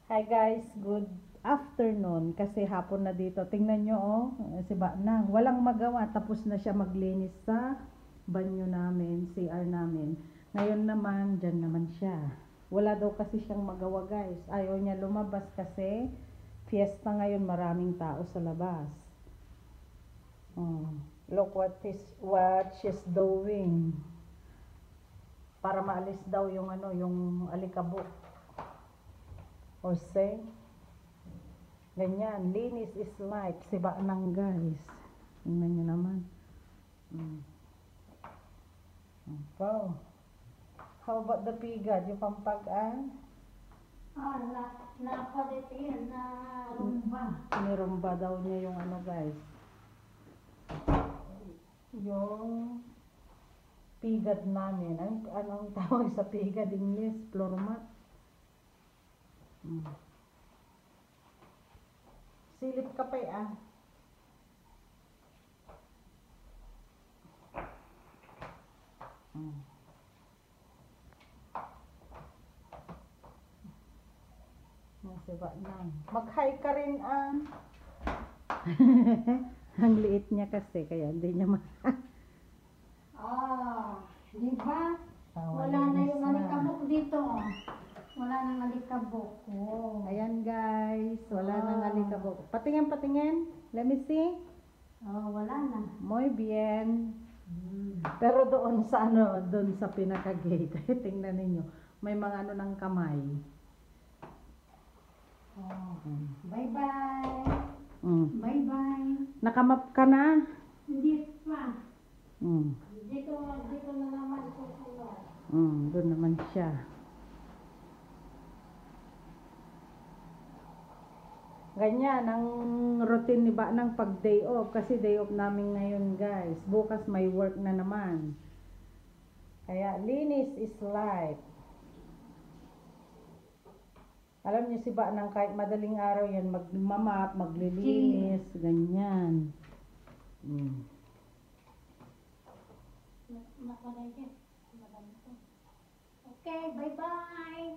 Hi guys, good afternoon kasi hapon na dito. Tingnan nyo si Banang. Walang magawa, tapos na siya maglinis sa banyo namin, CR namin. Ngayon naman, dyan naman siya. Wala daw kasi siyang magawa guys. Ayaw niya lumabas kasi fiesta ngayon, maraming tao sa labas. Look what she's doing. Para maalis daw yung yung alikabok. Jose, ganyan, linis is life, si Banang guys. Tingnan nyo naman. Wow. How about the pigad, yung pampagaan? Napalit yan na rumba. Nirumba daw niya yung guys. Yung pigad namin. Anong tawag sa pigad? English, floor mat. Silip ka pa Nasiba na. Mag-hi ka rin Ang liit niya kasi kaya hindi niya Di ba? Wala na yung alikabok dito. Wala nang alikabok. Ayan guys, wala nang alikabok. Patingin. Let me see. Wala na. Muy bien. Pero doon sa doon sa pinaka-gate, tingnan niyo, may mga ng kamay. Bye-bye. Bye-bye. Nakamap ka na? Hindi pa. Dito na naman susunod. doon naman siya. Ganyan ang routine ni Banang pag day off. Kasi day off namin ngayon guys. Bukas may work na naman. Kaya linis is life. Alam niyo si Banang kahit madaling araw yan magmamap, maglilinis, ganyan. Okay, bye-bye.